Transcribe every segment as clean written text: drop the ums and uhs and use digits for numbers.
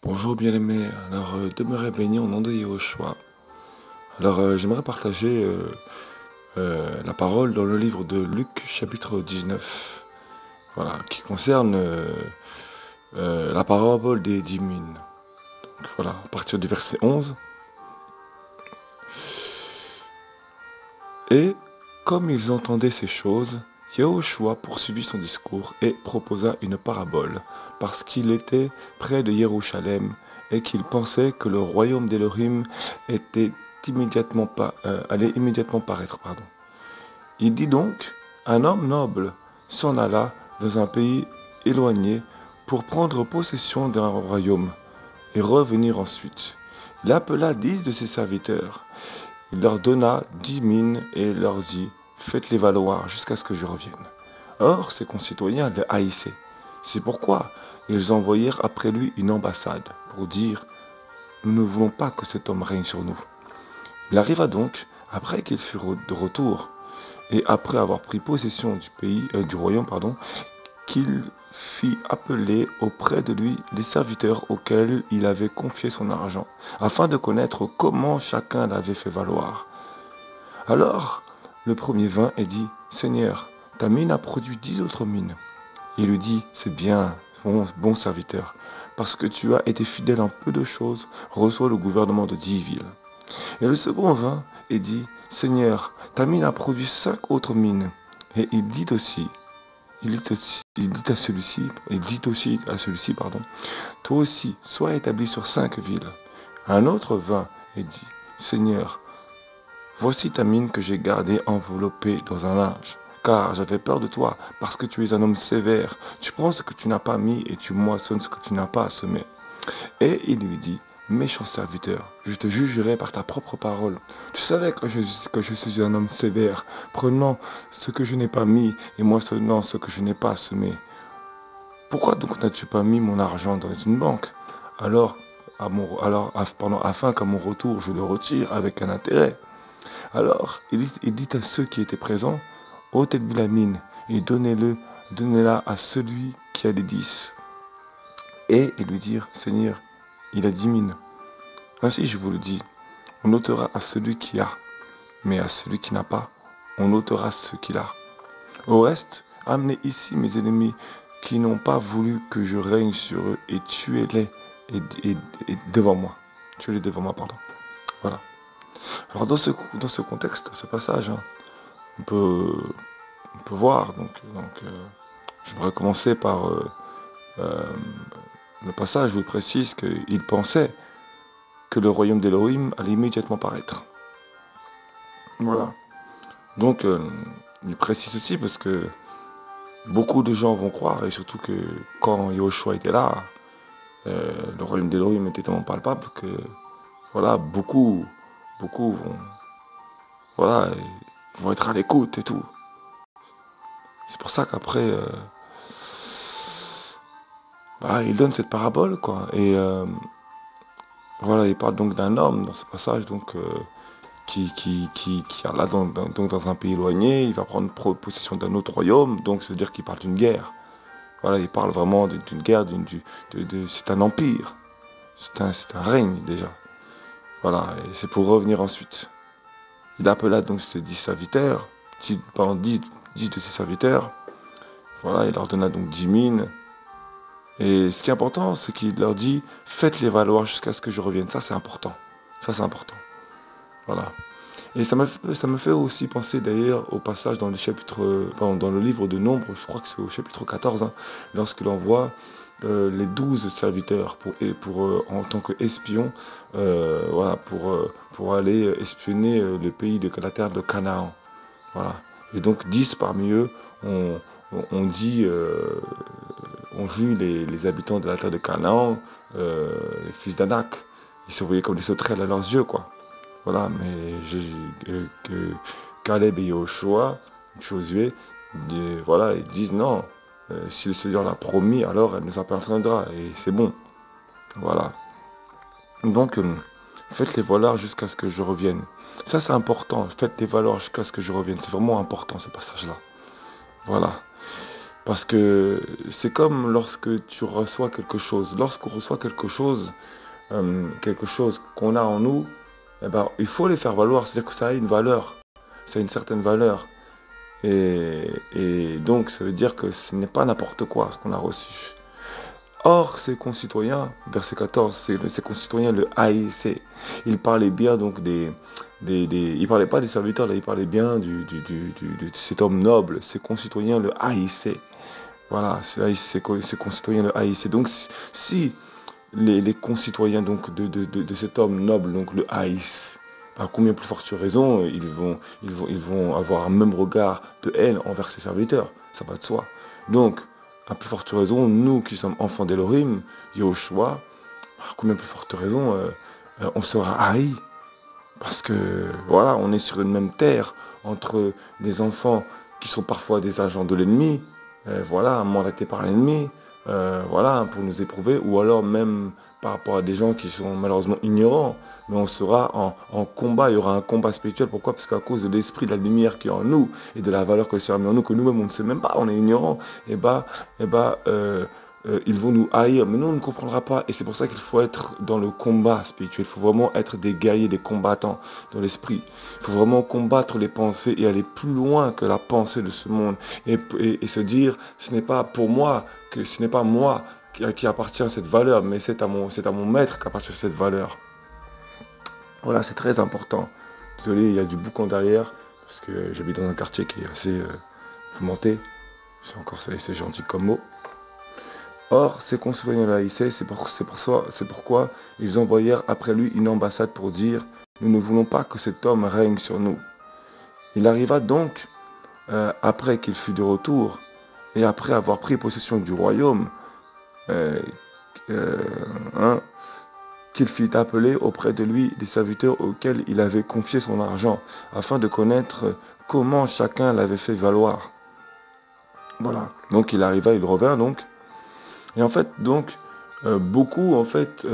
Bonjour bien-aimés, alors demeurez bénis au nom de Yahushua. Alors j'aimerais partager la parole dans le livre de Luc chapitre 19, voilà, qui concerne la parabole des 10 000. Donc voilà, à partir du verset 11. Et comme ils entendaient ces choses, Yahushua poursuivit son discours et proposa une parabole, parce qu'il était près de Jérusalem et qu'il pensait que le royaume d'Élohim allait immédiatement paraître. Il dit donc, un homme noble s'en alla dans un pays éloigné pour prendre possession d'un royaume et revenir ensuite. Il appela 10 de ses serviteurs. Il leur donna 10 000 et leur dit, faites-les valoir jusqu'à ce que je revienne. Or, ses concitoyens le haïssaient. C'est pourquoi ils envoyèrent après lui une ambassade pour dire, nous ne voulons pas que cet homme règne sur nous. Il arriva donc, après qu'il fut de retour, et après avoir pris possession du royaume, qu'il fit appeler auprès de lui les serviteurs auxquels il avait confié son argent, afin de connaître comment chacun l'avait fait valoir. Alors, le premier vint et dit, Seigneur, ta mine a produit 10 autres mines. Il lui dit, c'est bien, bon serviteur, parce que tu as été fidèle en peu de choses, reçois le gouvernement de 10 villes. Et le second vint et dit, Seigneur, ta mine a produit 5 autres mines. Et il dit aussi à celui-ci, toi aussi, sois établi sur 5 villes. Un autre vint et dit, Seigneur, voici ta mine que j'ai gardée enveloppée dans un linge, car j'avais peur de toi, parce que tu es un homme sévère. Tu prends ce que tu n'as pas mis et tu moissonnes ce que tu n'as pas semé. Et il lui dit, méchant serviteur, je te jugerai par ta propre parole. Tu savais que je suis un homme sévère, prenant ce que je n'ai pas mis et moissonnant ce que je n'ai pas semé. Pourquoi donc n'as-tu pas mis mon argent dans une banque, afin qu'à mon retour je le retire avec un intérêt? Alors il dit à ceux qui étaient présents, ôtez-lui la mine et donnez-la à celui qui a les 10. Et ils lui dirent, Seigneur, il a 10 mines. Ainsi je vous le dis, on ôtera à celui qui a, mais à celui qui n'a pas, on ôtera ce qu'il a. Au reste, amenez ici mes ennemis qui n'ont pas voulu que je règne sur eux et tuez-les devant moi. Tuez-les devant moi, pardon. Voilà. Alors dans ce contexte, ce passage, on peut voir, j'aimerais commencer par le passage où il précise qu'il pensait que le royaume d'Élohim allait immédiatement paraître. Voilà. Donc, il précise aussi parce que beaucoup de gens vont croire, et surtout que quand Yahushua était là, le royaume d'Élohim était tellement palpable que, voilà, beaucoup vont être à l'écoute et tout. C'est pour ça qu'après, il donne cette parabole, quoi. Et voilà, il parle donc d'un homme dans ce passage, donc qui est là donc dans un pays éloigné, il va prendre possession d'un autre royaume, donc c'est-à-dire qu'il parle d'une guerre. Voilà, il parle vraiment d'une guerre, c'est un empire, c'est un règne déjà. Voilà, et c'est pour revenir ensuite. Il appela donc ses 10 serviteurs, 10 de ses serviteurs, voilà, il leur donna donc 10 mines. Et ce qui est important, c'est qu'il leur dit, faites-les valoir jusqu'à ce que je revienne. Ça c'est important. Ça c'est important. Voilà. Et ça me fait aussi penser d'ailleurs au passage dans dans le livre de Nombres, je crois que c'est au chapitre 14, lorsqu'il envoie les 12 serviteurs en tant qu'espions, voilà, pour aller espionner le pays de la terre de Canaan. Voilà. Et donc 10 parmi eux ont vu les habitants de la terre de Canaan, les fils d'Anak. Ils se voyaient comme des sauterelles à leurs yeux, quoi. Voilà, mais Caleb et Joshua, Josué, voilà, ils disent non, si le Seigneur l'a promis, alors elle nous appartiendra, et c'est bon. Voilà. Donc, faites-les valoir jusqu'à ce que je revienne. Ça, c'est important, faites-les valoir jusqu'à ce que je revienne. C'est vraiment important, ce passage-là. Voilà. Parce que c'est comme lorsque tu reçois quelque chose. Lorsqu'on reçoit quelque chose qu'on a en nous, eh ben, il faut les faire valoir. C'est-à-dire que ça a une valeur. Ça a une certaine valeur. Et donc, ça veut dire que ce n'est pas n'importe quoi ce qu'on a reçu. Or, ses concitoyens, verset 14, ses concitoyens le haïssaient. Il parlait bien donc il parlait pas des serviteurs, là, il parlait bien de cet homme noble. Ses concitoyens le haïssaient. Voilà, ses concitoyens le haïssaient. Donc, si les concitoyens donc de cet homme noble donc le haïssent, par combien plus forte raison ils vont avoir un même regard de haine envers ses serviteurs. Ça va de soi. Donc, à plus forte raison, nous qui sommes enfants d'Elohim, Yahushua, par combien plus forte raison, on sera haïs. Parce que, voilà, on est sur une même terre entre des enfants qui sont parfois des agents de l'ennemi, voilà, mandatés par l'ennemi, voilà, pour nous éprouver, ou alors même par rapport à des gens qui sont malheureusement ignorants, mais on sera en combat, il y aura un combat spirituel. Pourquoi? Parce qu'à cause de l'esprit, de la lumière qui est en nous, et de la valeur que le Seigneur a mis en nous, que nous-mêmes on ne sait même pas, on est ignorant, ils vont nous haïr, mais nous on ne comprendra pas, et c'est pour ça qu'il faut être dans le combat spirituel, il faut vraiment être des guerriers, des combattants dans l'esprit. Il faut vraiment combattre les pensées et aller plus loin que la pensée de ce monde, et se dire, ce n'est pas pour moi, que ce n'est pas moi qui appartient à cette valeur, mais c'est à mon maître qui appartient à cette valeur. Voilà, c'est très important. Désolé, il y a du boucan derrière, parce que j'habite dans un quartier qui est assez mouvementé. C'est gentil comme mot. Or, ces concitoyens le haïssaient, c'est pourquoi ils envoyèrent après lui une ambassade pour dire, nous ne voulons pas que cet homme règne sur nous. Il arriva donc, après qu'il fut de retour, et après avoir pris possession du royaume, euh, euh, hein, qu'il fit appeler auprès de lui des serviteurs auxquels il avait confié son argent, afin de connaître comment chacun l'avait fait valoir. Voilà. Donc il arriva, il revint donc. Et en fait, donc, beaucoup, en fait,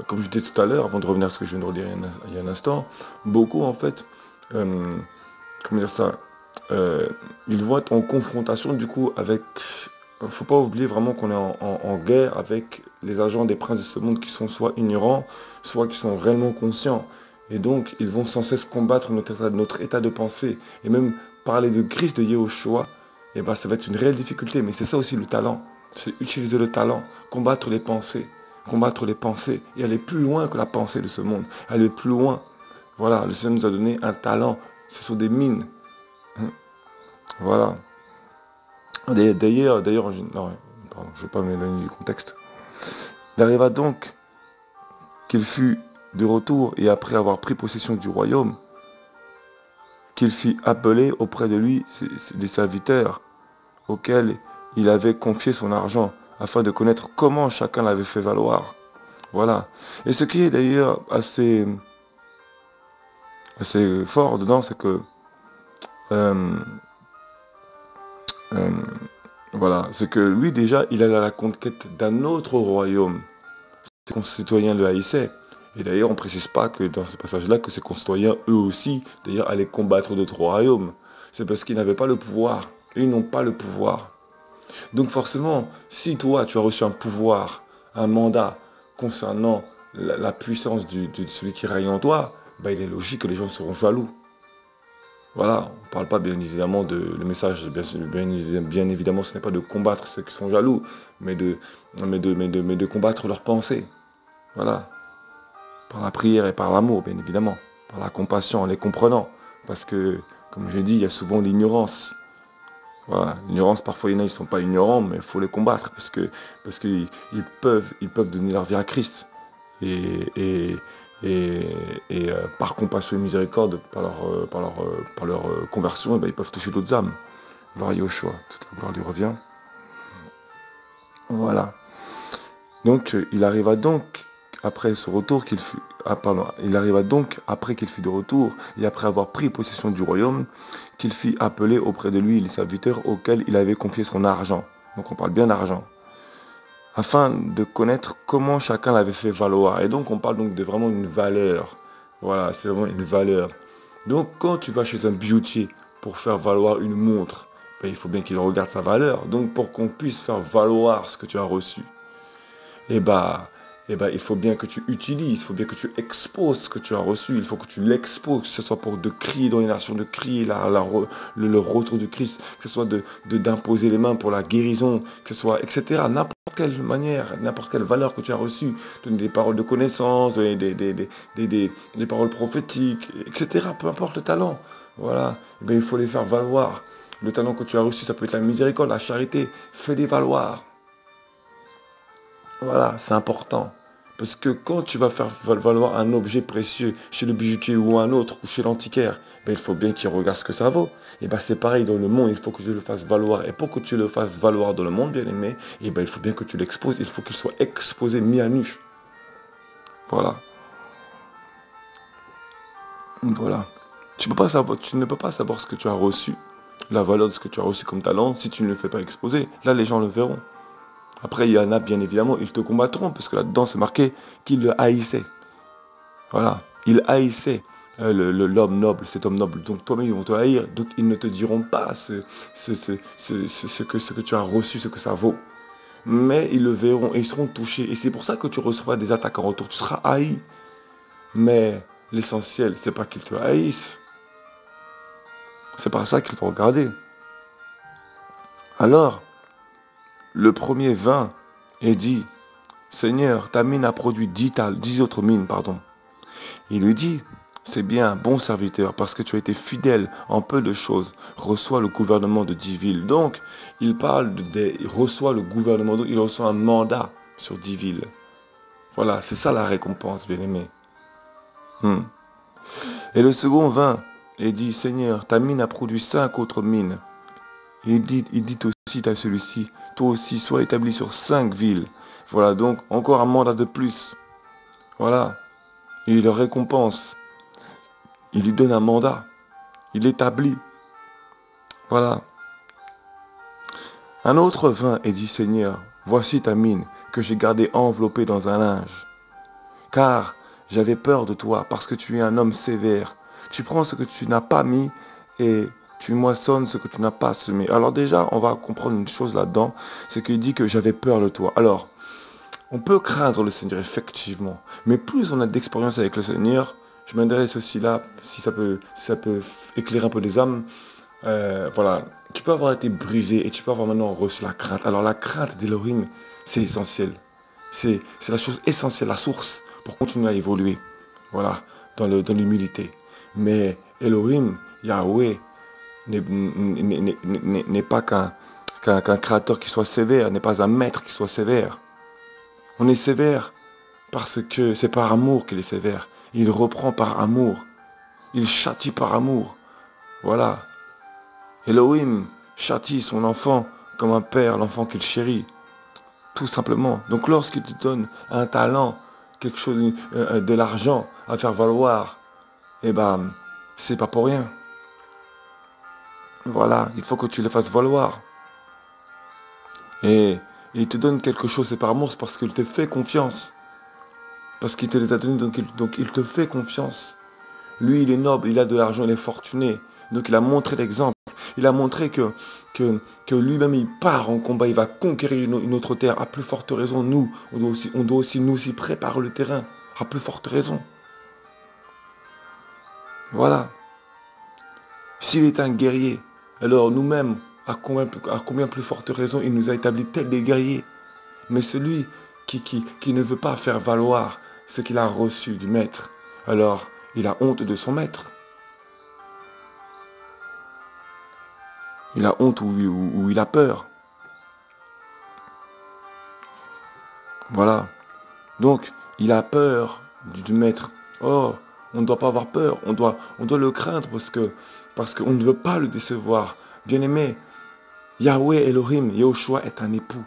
comme je disais tout à l'heure, avant de revenir à ce que je viens de redire il y a un instant, beaucoup, en fait, comment dire ça, ils vont être en confrontation, du coup, avec... Il ne faut pas oublier vraiment qu'on est en guerre avec les agents des princes de ce monde qui sont soit ignorants, soit qui sont réellement conscients. Et donc, ils vont sans cesse combattre notre état de pensée. Et même parler de Christ, de Yahushua, et ben, ça va être une réelle difficulté. Mais c'est ça aussi le talent. C'est utiliser le talent, combattre les pensées et aller plus loin que la pensée de ce monde. Aller plus loin. Voilà, le Seigneur nous a donné un talent. Ce sont des mines. Voilà. D'ailleurs, non, pardon, je ne vais pas m'éloigner du contexte. Il arriva donc qu'il fut de retour et après avoir pris possession du royaume, qu'il fit appeler auprès de lui des serviteurs auxquels il avait confié son argent afin de connaître comment chacun l'avait fait valoir. Voilà. Et ce qui est d'ailleurs assez fort dedans, c'est que euh, euh, voilà, c'est que lui déjà, il allait à la conquête d'un autre royaume. Ses concitoyens le haïssaient. Et d'ailleurs, on ne précise pas que dans ce passage-là, que ses concitoyens, eux aussi, d'ailleurs, allaient combattre d'autres royaumes. C'est parce qu'ils n'avaient pas le pouvoir. Ils n'ont pas le pouvoir. Donc forcément, si toi, tu as reçu un pouvoir, un mandat concernant la puissance de celui qui règne en toi, bah, il est logique que les gens seront jaloux. Voilà, on ne parle pas bien évidemment de... Le message, bien évidemment, ce n'est pas de combattre ceux qui sont jaloux, mais de combattre leurs pensées. Voilà. Par la prière et par l'amour, bien évidemment. Par la compassion, en les comprenant. Parce que, comme j'ai dit, il y a souvent l'ignorance. Voilà. L'ignorance, parfois, il y en a, ils ne sont pas ignorants, mais il faut les combattre. Parce qu'ils peuvent donner leur vie à Christ. Et, par compassion et miséricorde, par leur conversion, eh ben, ils peuvent toucher d'autres âmes. Gloire à Yoshua, toute la gloire lui revient. Voilà. Donc, il arriva donc, après ce retour qu'il fut... Ah, pardon, il arriva donc, après qu'il fut de retour, et après avoir pris possession du royaume, qu'il fit appeler auprès de lui les serviteurs auxquels il avait confié son argent. Donc on parle bien d'argent. Afin de connaître comment chacun l'avait fait valoir. Et donc on parle donc de vraiment une valeur. Voilà, c'est vraiment une valeur. Donc quand tu vas chez un bijoutier pour faire valoir une montre, ben, il faut bien qu'il regarde sa valeur. Donc pour qu'on puisse faire valoir ce que tu as reçu, eh ben, il faut bien que tu utilises, il faut bien que tu exposes ce que tu as reçu, il faut que tu l'exposes, que ce soit pour de crier dans les nations, de crier le retour du Christ, que ce soit d'imposer les mains pour la guérison, que ce soit, etc. N'importe quelle manière, n'importe quelle valeur que tu as reçue, donner des paroles de connaissance, donner des paroles prophétiques, etc. Peu importe le talent, voilà, eh bien, il faut les faire valoir. Le talent que tu as reçu, ça peut être la miséricorde, la charité, fais-les valoir. Voilà, c'est important. Parce que quand tu vas faire valoir un objet précieux chez le bijoutier ou un autre, ou chez l'antiquaire, ben, il faut bien qu'il regarde ce que ça vaut. Et ben, c'est pareil dans le monde, il faut que tu le fasses valoir. Et pour que tu le fasses valoir dans le monde, bien aimé, et ben, il faut bien que tu l'exposes, il faut qu'il soit exposé, mis à nu. Voilà. Voilà. Tu ne peux pas savoir ce que tu as reçu, la valeur de ce que tu as reçu comme talent, si tu ne le fais pas exposer. Là, les gens le verront. Après, il y en a, bien évidemment, ils te combattront, parce que là-dedans, c'est marqué qu'ils le haïssaient. Voilà. Ils haïssaient l'homme noble, cet homme noble. Donc toi-même, ils vont te haïr. Donc ils ne te diront pas ce que tu as reçu, ce que ça vaut. Mais ils le verront et ils seront touchés. Et c'est pour ça que tu recevras des attaques en retour. Tu seras haï. Mais l'essentiel, c'est pas qu'ils te haïssent. C'est pas ça qu'ils vont regarder. Alors, le premier vint et dit, Seigneur, ta mine a produit 10 autres mines, pardon. Il lui dit, c'est bien, bon serviteur, parce que tu as été fidèle en peu de choses, reçois le gouvernement de 10 villes. Donc, il parle il reçoit le gouvernement, donc il reçoit un mandat sur 10 villes. Voilà, c'est ça la récompense, bien-aimé. Et le second vint et dit, Seigneur, ta mine a produit 5 autres mines. Et il dit aussi à celui-ci, toi aussi, sois établi sur 5 villes. Voilà, donc encore un mandat de plus. Voilà, et il le récompense. Il lui donne un mandat. Il l'établit. Voilà. Un autre vint et dit, Seigneur, voici ta mine que j'ai gardée enveloppée dans un linge. Car j'avais peur de toi, parce que tu es un homme sévère. Tu prends ce que tu n'as pas mis et tu moissonnes ce que tu n'as pas semé. Alors déjà, on va comprendre une chose là-dedans, c'est qu'il dit que j'avais peur de toi. Alors, on peut craindre le Seigneur, effectivement. Mais plus on a d'expérience avec le Seigneur, je m'intéresse aussi là, si ça peut éclairer un peu des âmes. Voilà, tu peux avoir été brisé et tu peux avoir maintenant reçu la crainte. Alors la crainte d'Elohim, c'est essentiel. C'est la chose essentielle, la source pour continuer à évoluer. Voilà, dans l'humilité. Mais Elohim, Yahweh, n'est pas qu'un créateur qui soit sévère, n'est pas un maître qui soit sévère. On est sévère parce que c'est par amour qu'il est sévère. Il reprend par amour. Il châtie par amour. Voilà. Elohim châtie son enfant comme un père, l'enfant qu'il chérit. Tout simplement. Donc lorsqu'il te donne un talent, quelque chose, de l'argent à faire valoir, eh ben, c'est pas pour rien. Voilà, il faut que tu le fasses valoir. Et il te donne quelque chose, c'est par amour, c'est parce qu'il te fait confiance. Parce qu'il te les a donnés, donc il te fait confiance. Lui, il est noble, il a de l'argent, il est fortuné. Donc il a montré l'exemple. Il a montré que lui-même, il part en combat, il va conquérir une autre terre. À plus forte raison, nous, on doit aussi nous y préparer le terrain. À plus forte raison. Voilà. S'il est un guerrier, alors nous-mêmes, à combien plus forte raison, il nous a établi tels des guerriers. Mais celui qui ne veut pas faire valoir ce qu'il a reçu du maître, alors il a honte de son maître. Il a honte ou il a peur. Voilà. Donc, il a peur du maître. Oh, on ne doit pas avoir peur. On doit le craindre parce qu'on ne veut pas le décevoir. Bien-aimé, Yahweh Elohim, Yahushua est un époux.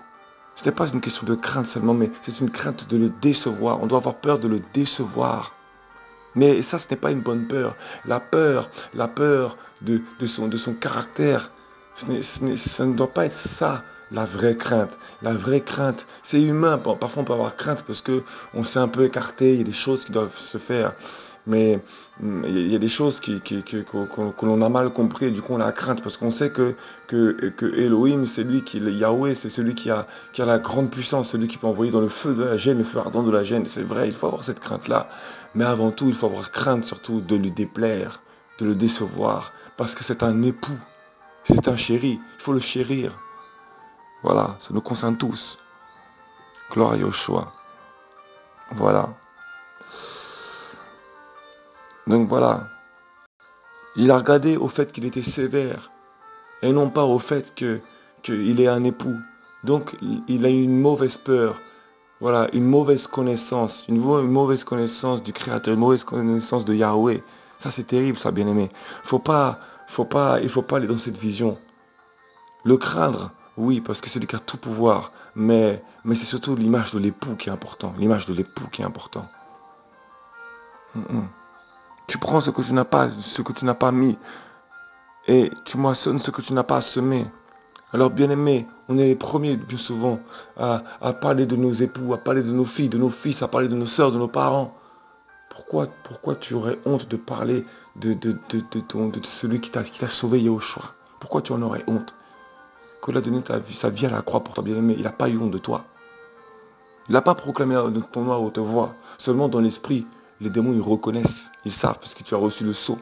Ce n'est pas une question de crainte seulement, mais c'est une crainte de le décevoir. On doit avoir peur de le décevoir. Mais ça, ce n'est pas une bonne peur. La peur de son caractère, ça ne doit pas être ça, la vraie crainte. La vraie crainte, c'est humain. Bon, parfois, on peut avoir crainte parce qu'on s'est un peu écarté, il y a des choses qui doivent se faire. Mais il y a des choses que l'on a mal compris et du coup on a crainte parce qu'on sait que Elohim, c'est lui qui, le Yahweh, c'est celui qui a la grande puissance, celui qui peut envoyer dans le feu de la gêne, le feu ardent de la gêne. C'est vrai, il faut avoir cette crainte-là. Mais avant tout, il faut avoir crainte surtout de lui déplaire, de le décevoir, parce que c'est un époux, c'est un chéri, il faut le chérir. Voilà, ça nous concerne tous. Gloire à Yoshua. Voilà. Donc voilà. Il a regardé au fait qu'il était sévère et non pas au fait qu'il est un époux. Donc il a eu une mauvaise peur. Voilà, une mauvaise connaissance, une mauvaise connaissance du Créateur, une mauvaise connaissance de Yahweh. Ça c'est terrible, ça bien-aimé. Il faut pas aller dans cette vision. Le craindre, oui, parce que c'est lui qui a tout pouvoir. Mais c'est surtout l'image de l'époux qui est important. L'image de l'époux qui est important. Tu prends ce que tu n'as pas mis, et tu moissonnes ce que tu n'as pas semé. Alors bien aimé, on est les premiers bien souvent à parler de nos époux, à parler de nos filles, de nos fils, à parler de nos sœurs, de nos parents. Pourquoi tu aurais honte de parler de celui qui t'a sauvé Yahushua? Pourquoi tu en aurais honte? Qu'il a donné sa vie à la croix pour toi, bien-aimé, il n'a pas eu honte de toi. Il n'a pas proclamé ton nom à haute voix. Seulement dans l'esprit, les démons, ils reconnaissent, ils savent parce que tu as reçu le sceau.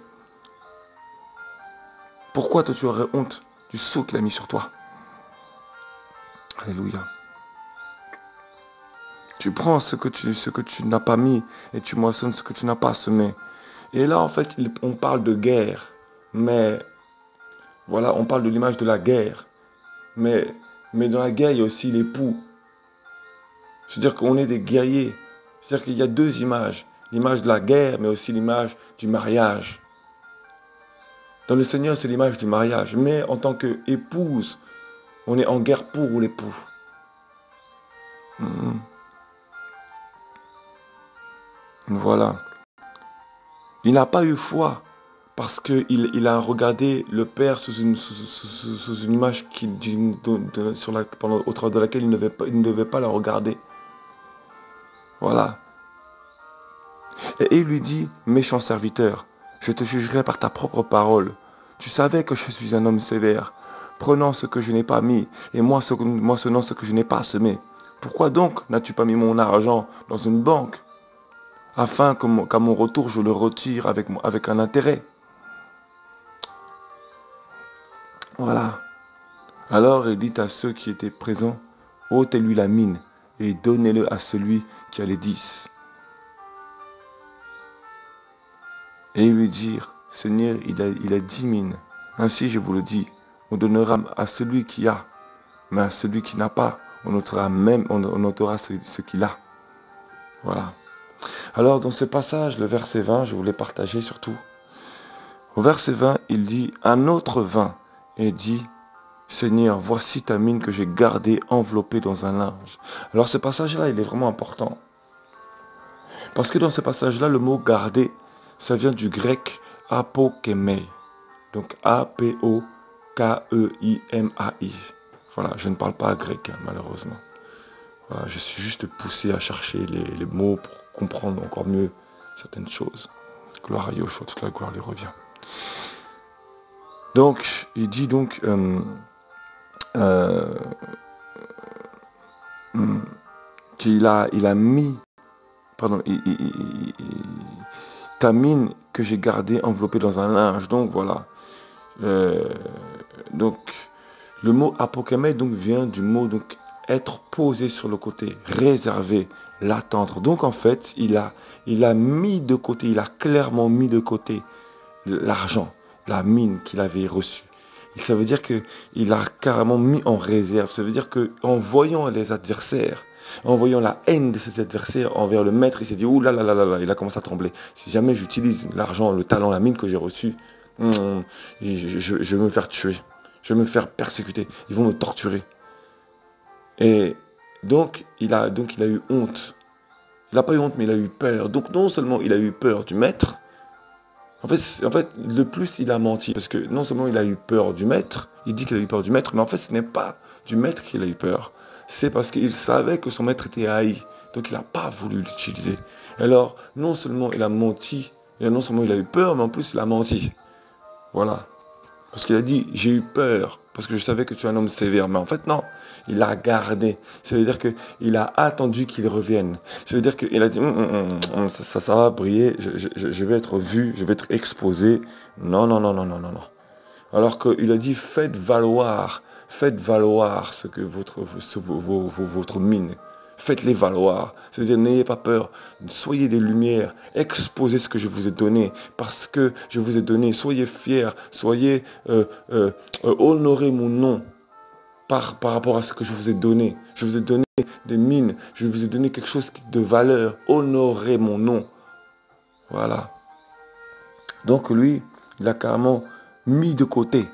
Pourquoi toi tu aurais honte du sceau qu'il a mis sur toi? Alléluia. Tu prends ce que tu n'as pas mis et tu moissonnes ce que tu n'as pas semé. Et là, en fait, on parle de guerre. Mais, voilà, on parle de l'image de la guerre. Mais dans la guerre, il y a aussi l'époux. C'est-à-dire qu'on est des guerriers. C'est-à-dire qu'il y a deux images. L'image de la guerre, mais aussi l'image du mariage. Dans le Seigneur, c'est l'image du mariage. Mais en tant qu'épouse, on est en guerre pour l'époux. Voilà. Il n'a pas eu foi parce qu'il a regardé le Père sous une image au travers de laquelle il ne devait pas la regarder. Voilà. Et il lui dit, méchant serviteur, je te jugerai par ta propre parole. Tu savais que je suis un homme sévère, prenant ce que je n'ai pas mis, et moissonnant ce que je n'ai pas semé. Pourquoi donc n'as-tu pas mis mon argent dans une banque, afin qu'à mon retour je le retire avec un intérêt? Voilà. Alors il dit à ceux qui étaient présents, ôtez-lui la mine, et donnez-le à celui qui a les 10. Et ils lui dirent, Seigneur, il a 10 mines. Ainsi, je vous le dis, on donnera à celui qui a, mais à celui qui n'a pas, on ôtera ce qu'il a. Voilà. Alors, dans ce passage, le verset 20, je voulais partager surtout. Au verset 20, il dit, un autre vint et dit, Seigneur, voici ta mine que j'ai gardée enveloppée dans un linge. Alors, ce passage-là, il est vraiment important. Parce que dans ce passage-là, le mot garder, ça vient du grec apokemai. Donc A-P-O-K-E-I-M-A-I. Voilà, je ne parle pas grec, hein, malheureusement. Voilà, je suis juste poussé à chercher les mots pour comprendre encore mieux certaines choses. Gloire à Yoshua, toute la gloire lui revient. Donc, il dit donc qu'il a mis, pardon, ta mine que j'ai gardée enveloppée dans un linge. Donc voilà. Donc le mot apokame donc vient du mot donc être posé sur le côté, réservé, l'attendre. Donc en fait, il a mis de côté, il a clairement mis de côté l'argent, la mine qu'il avait reçue. Et ça veut dire qu'il a carrément mis en réserve. Ça veut dire qu'en voyant les adversaires, en voyant la haine de ses adversaires envers le maître, il s'est dit, ouh là là là là là, il a commencé à trembler. Si jamais j'utilise l'argent, le talent, la mine que j'ai reçue, je vais me faire tuer. Je vais me faire persécuter. Ils vont me torturer. Et donc, il a eu honte. Il n'a pas eu honte, mais il a eu peur. Donc, non seulement il a eu peur du maître, en fait, de plus, il a menti. Parce que non seulement il a eu peur du maître, il dit qu'il a eu peur du maître, mais en fait, ce n'est pas du maître qu'il a eu peur. C'est parce qu'il savait que son maître était haï. Donc, il n'a pas voulu l'utiliser. Alors, non seulement il a menti, Et non seulement il a eu peur, mais en plus il a menti. Voilà. Parce qu'il a dit, j'ai eu peur, parce que je savais que tu es un homme sévère. Mais en fait, non. Il a gardé. Ça veut dire qu'il a attendu qu'il revienne. Ça veut dire qu'il a dit, ça va briller, je vais être vu, je vais être exposé. Non, non, non, non, non, non, non. Alors qu'il a dit, faites valoir ce que votre mine. Faites-les valoir. C'est-à-dire, n'ayez pas peur. Soyez des lumières. Exposez ce que je vous ai donné. Parce que je vous ai donné. Soyez fiers. Soyez, honorez mon nom par rapport à ce que je vous ai donné. Je vous ai donné des mines. Je vous ai donné quelque chose de valeur. Honorez mon nom. Voilà. Donc lui, il a carrément mis de côté.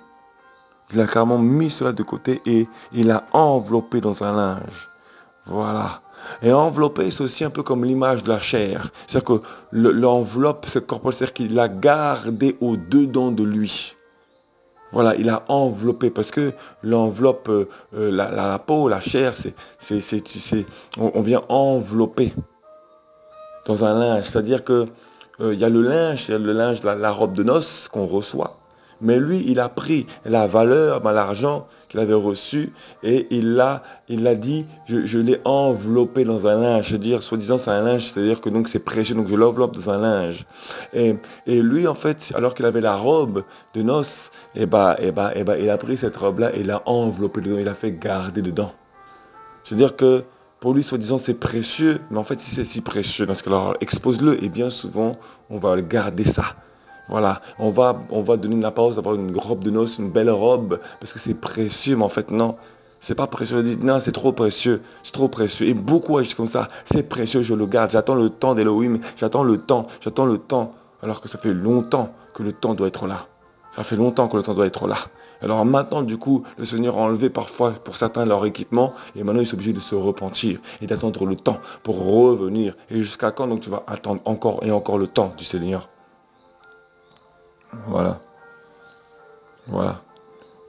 Il a carrément mis cela de côté et il l'a enveloppé dans un linge. Voilà. Et enveloppé, c'est aussi un peu comme l'image de la chair. C'est-à-dire que l'enveloppe, c'est corporel, c'est-à-dire qu'il l'a gardé au-dedans de lui. Voilà, il a enveloppé parce que l'enveloppe, la peau, la chair, on vient envelopper dans un linge. C'est-à-dire que il y a le linge, la robe de noces qu'on reçoit. Mais lui, il a pris la valeur, l'argent qu'il avait reçu et il l'a dit, je l'ai enveloppé dans un linge. C'est-à-dire, soi-disant, c'est un linge, c'est-à-dire que donc c'est précieux, donc je l'enveloppe dans un linge. Et lui, en fait, alors qu'il avait la robe de noces, il a pris cette robe-là et il l'a enveloppé dedans, il l'a fait garder dedans. C'est-à-dire que pour lui, soi-disant, c'est précieux, mais en fait, si c'est si précieux, parce que alors, expose-le, et bien souvent, on va garder ça. Voilà, on va donner la pause d'avoir une robe de noces, une belle robe, parce que c'est précieux, mais en fait, non. C'est pas précieux. On dit, non, c'est trop précieux. C'est trop précieux. Et beaucoup agissent comme ça. C'est précieux, je le garde. J'attends le temps d'Elohim. J'attends le temps. J'attends le temps. Alors que ça fait longtemps que le temps doit être là. Ça fait longtemps que le temps doit être là. Alors maintenant, du coup, le Seigneur a enlevé parfois pour certains leur équipement et maintenant ils sont obligés de se repentir et d'attendre le temps pour revenir. Et jusqu'à quand donc tu vas attendre encore et encore le temps du Seigneur? Voilà. Voilà.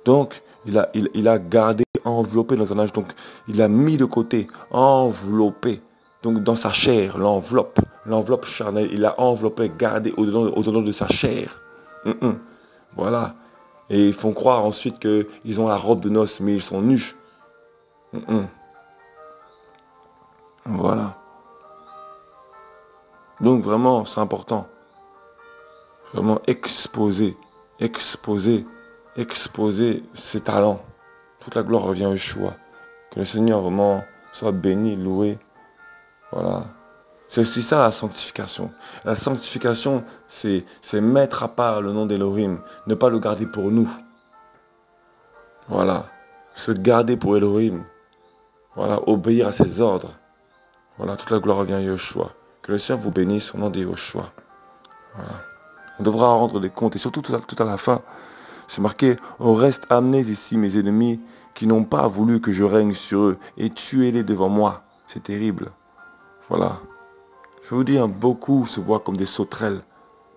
Donc, il a gardé, enveloppé dans un âge. Donc, il a mis de côté, enveloppé. Donc, dans sa chair, l'enveloppe charnelle, il a enveloppé, gardé au-dedans de sa chair. Voilà. Et ils font croire ensuite qu'ils ont la robe de noces, mais ils sont nus. Voilà. Donc, vraiment, c'est important. Vraiment exposer, exposer, exposer ses talents. Toute la gloire revient au choix. Que le Seigneur vraiment soit béni, loué. Voilà. C'est aussi ça la sanctification. La sanctification, c'est mettre à part le nom d'Elohim. Ne pas le garder pour nous. Voilà. Se garder pour Elohim. Voilà. Obéir à ses ordres. Voilà. Toute la gloire revient à Yoshua. Que le Seigneur vous bénisse au nom de Yoshua. Voilà. On devra rendre des comptes. Et surtout tout à la fin. C'est marqué, on reste amenés ici mes ennemis qui n'ont pas voulu que je règne sur eux et tuez-les devant moi. C'est terrible. Voilà. Je vous dis, hein, beaucoup se voient comme des sauterelles.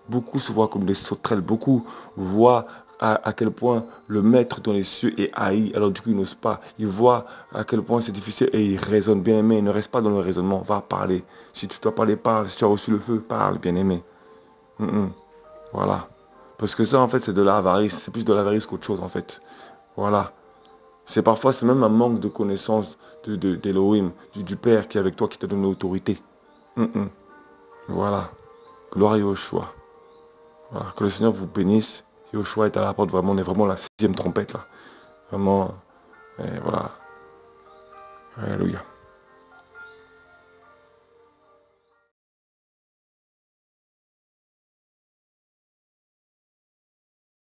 Beaucoup se voient comme des sauterelles. Beaucoup voient à quel point le maître dans les cieux est haï. Alors du coup, ils n'osent pas. Ils voient à quel point c'est difficile et ils raisonnent. Bien aimé, ne reste pas dans le raisonnement. Va parler. Si tu dois parler, parle. Si tu as reçu le feu, parle, bien aimé. Voilà. Parce que ça, en fait, c'est de l'avarice. C'est plus de l'avarice qu'autre chose, en fait. Voilà. C'est même un manque de connaissance d'Elohim, du Père qui est avec toi, qui te donne l'autorité. Voilà. Gloire à Yoshua. Voilà. Que le Seigneur vous bénisse. Yoshua est à la porte, vraiment, on est vraiment la 6e trompette, là. Vraiment. Et voilà. Alléluia.